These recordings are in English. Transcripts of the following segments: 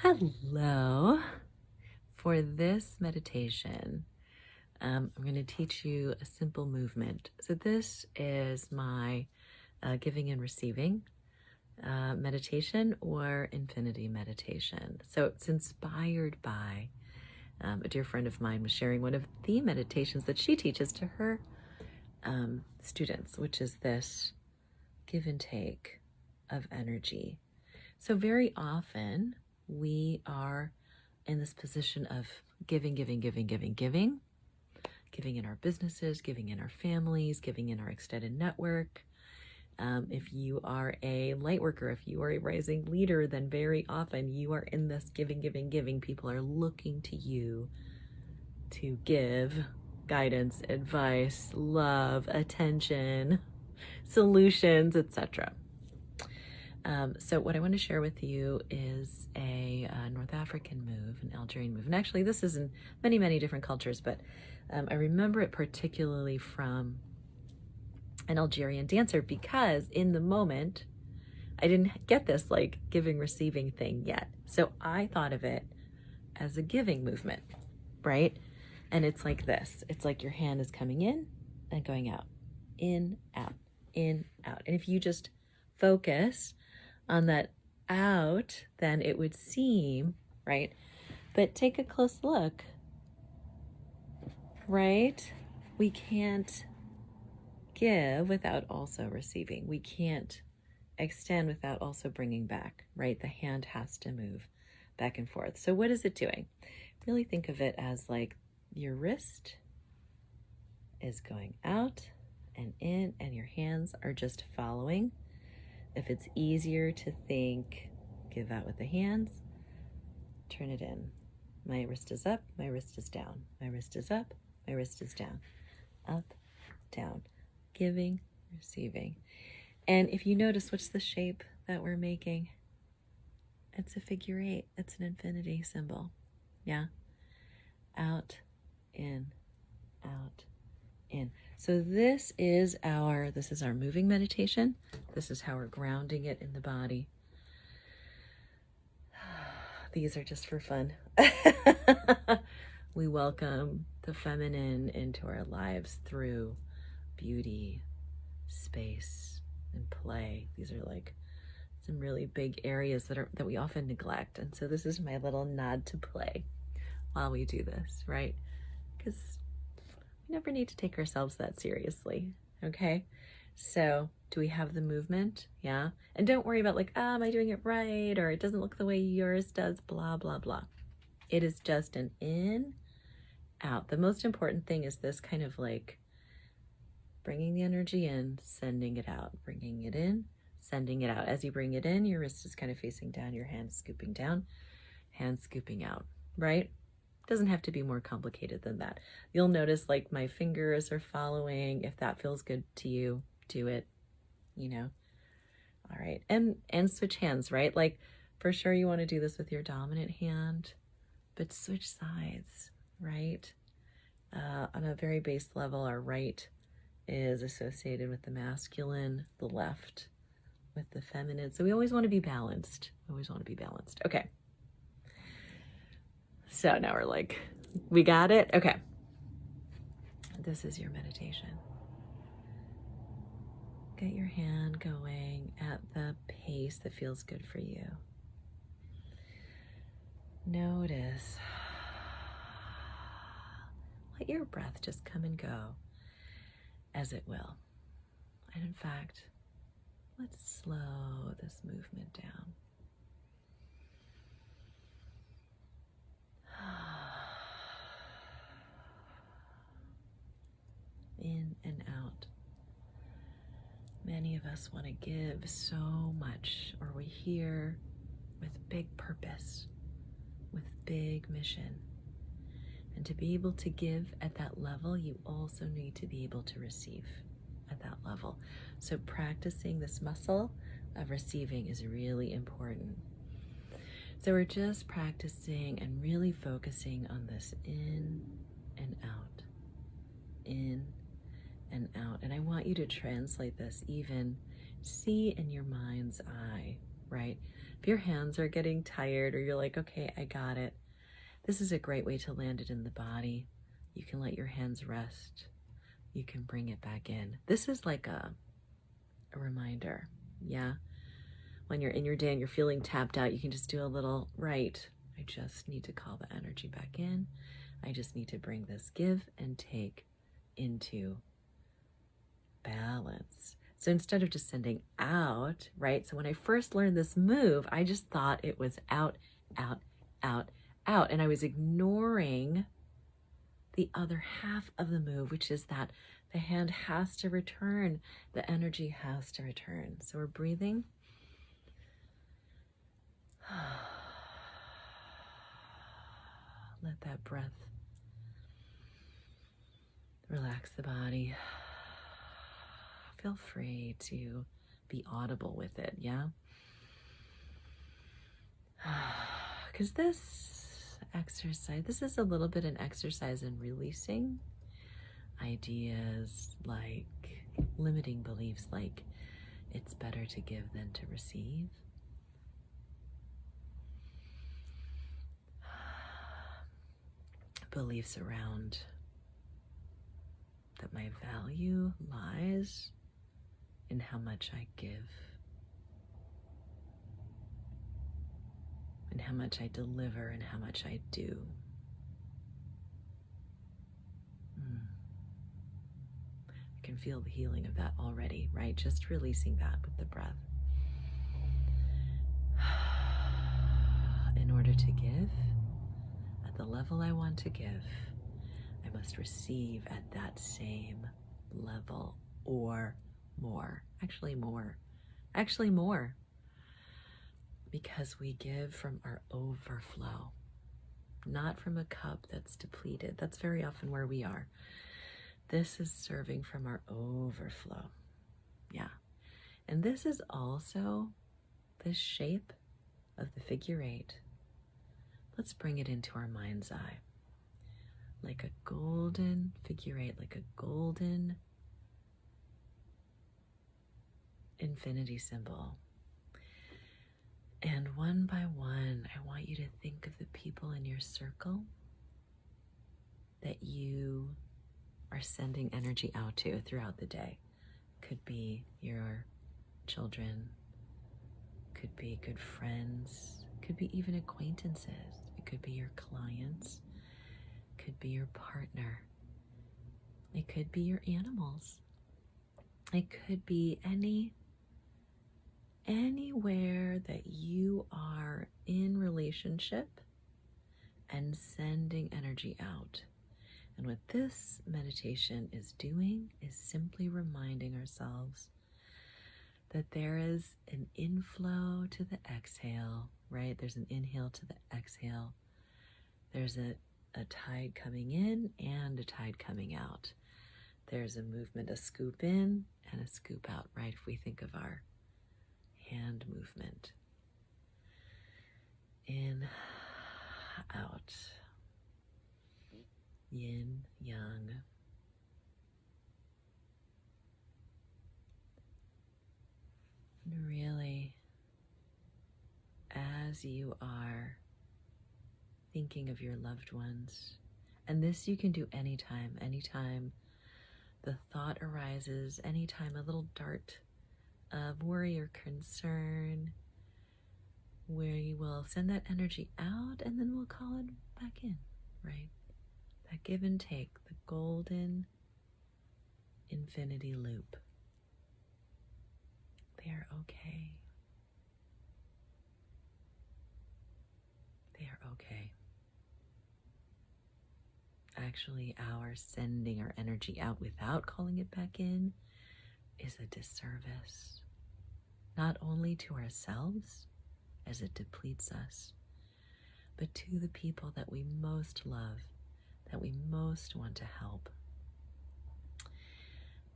Hello. For this meditation, I'm going to teach you a simple movement. So this is my giving and receiving meditation or infinity meditation. So it's inspired by a dear friend of mine was sharing one of the meditations that she teaches to her students, which is this give and take of energy. So very often we are in this position of giving in our businesses, giving in our families, giving in our extended network. If you are a light worker, if you are a rising leader, then very often you are in this giving. People are looking to you to give guidance, advice, love, attention, solutions, etc. So what I want to share with you is a North African move, an Algerian move. And actually, this is in many different cultures, but I remember it particularly from an Algerian dancer because in the moment, I didn't get this like giving, receiving thing yet. So I thought of it as a giving movement, right? And it's like this. It's like your hand is coming in and going out, in, out, in, out. And if you just focus on that out, then it would seem, right? But take a close look, right? We can't give without also receiving. We can't extend without also bringing back, right? The hand has to move back and forth. So what is it doing? Really think of it as like your wrist is going out and in, and your hands are just following. If it's easier to think, give out with the hands, turn it in. My wrist is up, my wrist is down. My wrist is up, my wrist is down. Up, down. Giving, receiving. And if you notice, what's the shape that we're making? It's a figure 8. It's an infinity symbol. Yeah? Out, in, out, in. So this is our moving meditation. This is how we're grounding it in the body. These are just for fun. We welcome the feminine into our lives through beauty, space, and play. These are like some really big areas that we often neglect. And so this is my little nod to play while we do this, right? Because we never need to take ourselves that seriously, okay? So do we have the movement? Yeah. And don't worry about like, am I doing it right? Or it doesn't look the way yours does, blah, blah, blah. It is just an in, out. The most important thing is this kind of like bringing the energy in, sending it out, bringing it in, sending it out. As you bring it in, your wrist is kind of facing down, your hand scooping down, hand scooping out, right? Doesn't have to be more complicated than that. You'll notice like my fingers are following. If that feels good to you, do it, you know. All right, and switch hands, right? Like for sure you want to do this with your dominant hand, but switch sides, right? On a very base level, our right is associated with the masculine, the left with the feminine. So we always want to be balanced. Okay. So now we're like, we got it? Okay. This is your meditation. Get your hand going at the pace that feels good for you. Notice. Let your breath just come and go as it will. And in fact, let's slow this movement down. In and out. Many of us want to give so much, or we're here with big purpose, with big mission. And to be able to give at that level, you also need to be able to receive at that level. So practicing this muscle of receiving is really important. So we're just practicing and really focusing on this in and out, in and out. And I want you to translate this, even see in your mind's eye, right? If your hands are getting tired or you're like, okay, I got it, this is a great way to land it in the body. You can let your hands rest. You can bring it back in. This is like a reminder, yeah? When you're in your day and you're feeling tapped out, you can just do a little, right, I just need to call the energy back in. I just need to bring this give and take into balance. So instead of just sending out, right? So when I first learned this move, I just thought it was out, out, out, out. And I was ignoring the other half of the move, which is that the hand has to return. The energy has to return. So we're breathing. Let that breath relax the body. Feel free to be audible with it, yeah? Because this exercise, this is a little bit an exercise in releasing ideas like limiting beliefs, like it's better to give than to receive. Beliefs around that my value lies in how much I give and how much I deliver and how much I do. I can feel the healing of that already, right? Just releasing that with the breath. In order to give at the level I want to give, I must receive at that same level or more. Actually more. Because we give from our overflow, not from a cup that's depleted. That's very often where we are. This is serving from our overflow. Yeah. And this is also the shape of the figure 8. Let's bring it into our mind's eye. Like a golden figure 8, like a golden infinity symbol. And one by one, I want you to think of the people in your circle that you are sending energy out to throughout the day. Could be your children, could be good friends, could be even acquaintances. It could be your clients, could be your partner. It could be your animals. It could be anywhere that you are in relationship and sending energy out. And what this meditation is doing is simply reminding ourselves that there is an inflow to the exhale, right? There's an inhale to the exhale. There's a tide coming in and a tide coming out. There's a movement, a scoop in and a scoop out, right? If we think of our hand movement. In, out. Yin, yang. And really, as you are thinking of your loved ones, and this you can do anytime the thought arises, anytime a little dart of worry or concern, we will send that energy out and then we'll call it back in, right? That give and take, the golden infinity loop. They are okay. They are okay. Actually, our sending our energy out without calling it back in is a disservice, not only to ourselves, as it depletes us, but to the people that we most love, that we most want to help.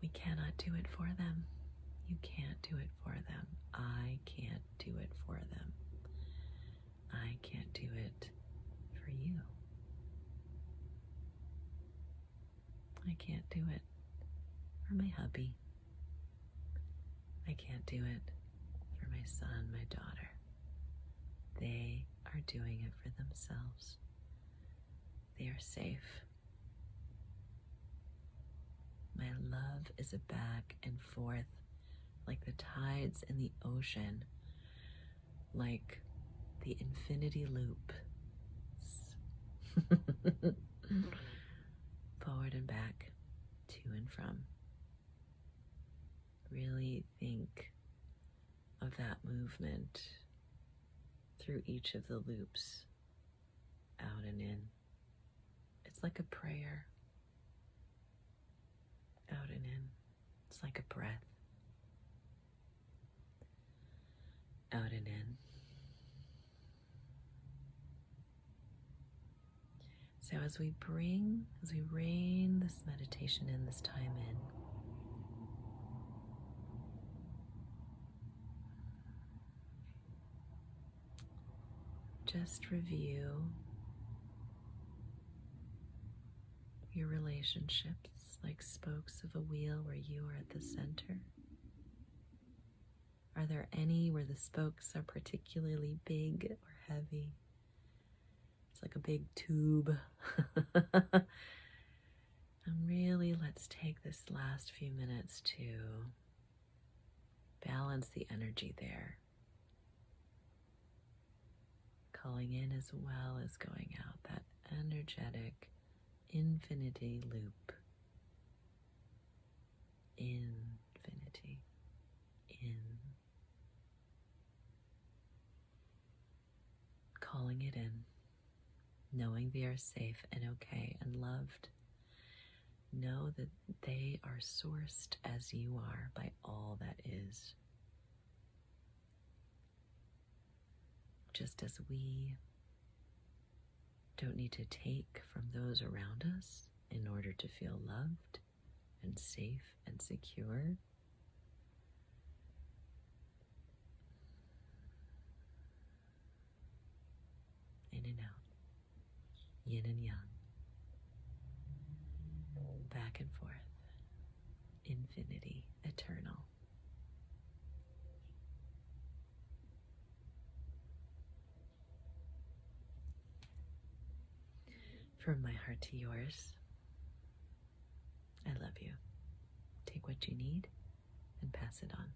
We cannot do it for them. You can't do it for them. I can't do it for them. I can't do it for you. I can't do it for my hubby. I can't do it for my son, my daughter. They are doing it for themselves. They are safe. My love is a back and forth, like the tides in the ocean, like the infinity loop. Forward and back, to and from. Really think of that movement through each of the loops, out and in. It's like a prayer. Out and in. It's like a breath. Out and in. So as we rein this meditation in, this time in, just review your relationships like spokes of a wheel where you are at the center. Are there any where the spokes are particularly big or heavy? It's like a big tube. And really, let's take this last few minutes to balance the energy there. Calling in as well as going out, that energetic infinity loop. Infinity. In. Calling it in. Knowing they are safe and okay and loved. Know that they are sourced as you are by all that is. Just as we don't need to take from those around us in order to feel loved and safe and secure. In and out. Yin and yang. Back and forth. Infinity. Eternal. From my heart to yours, I love you. Take what you need and pass it on.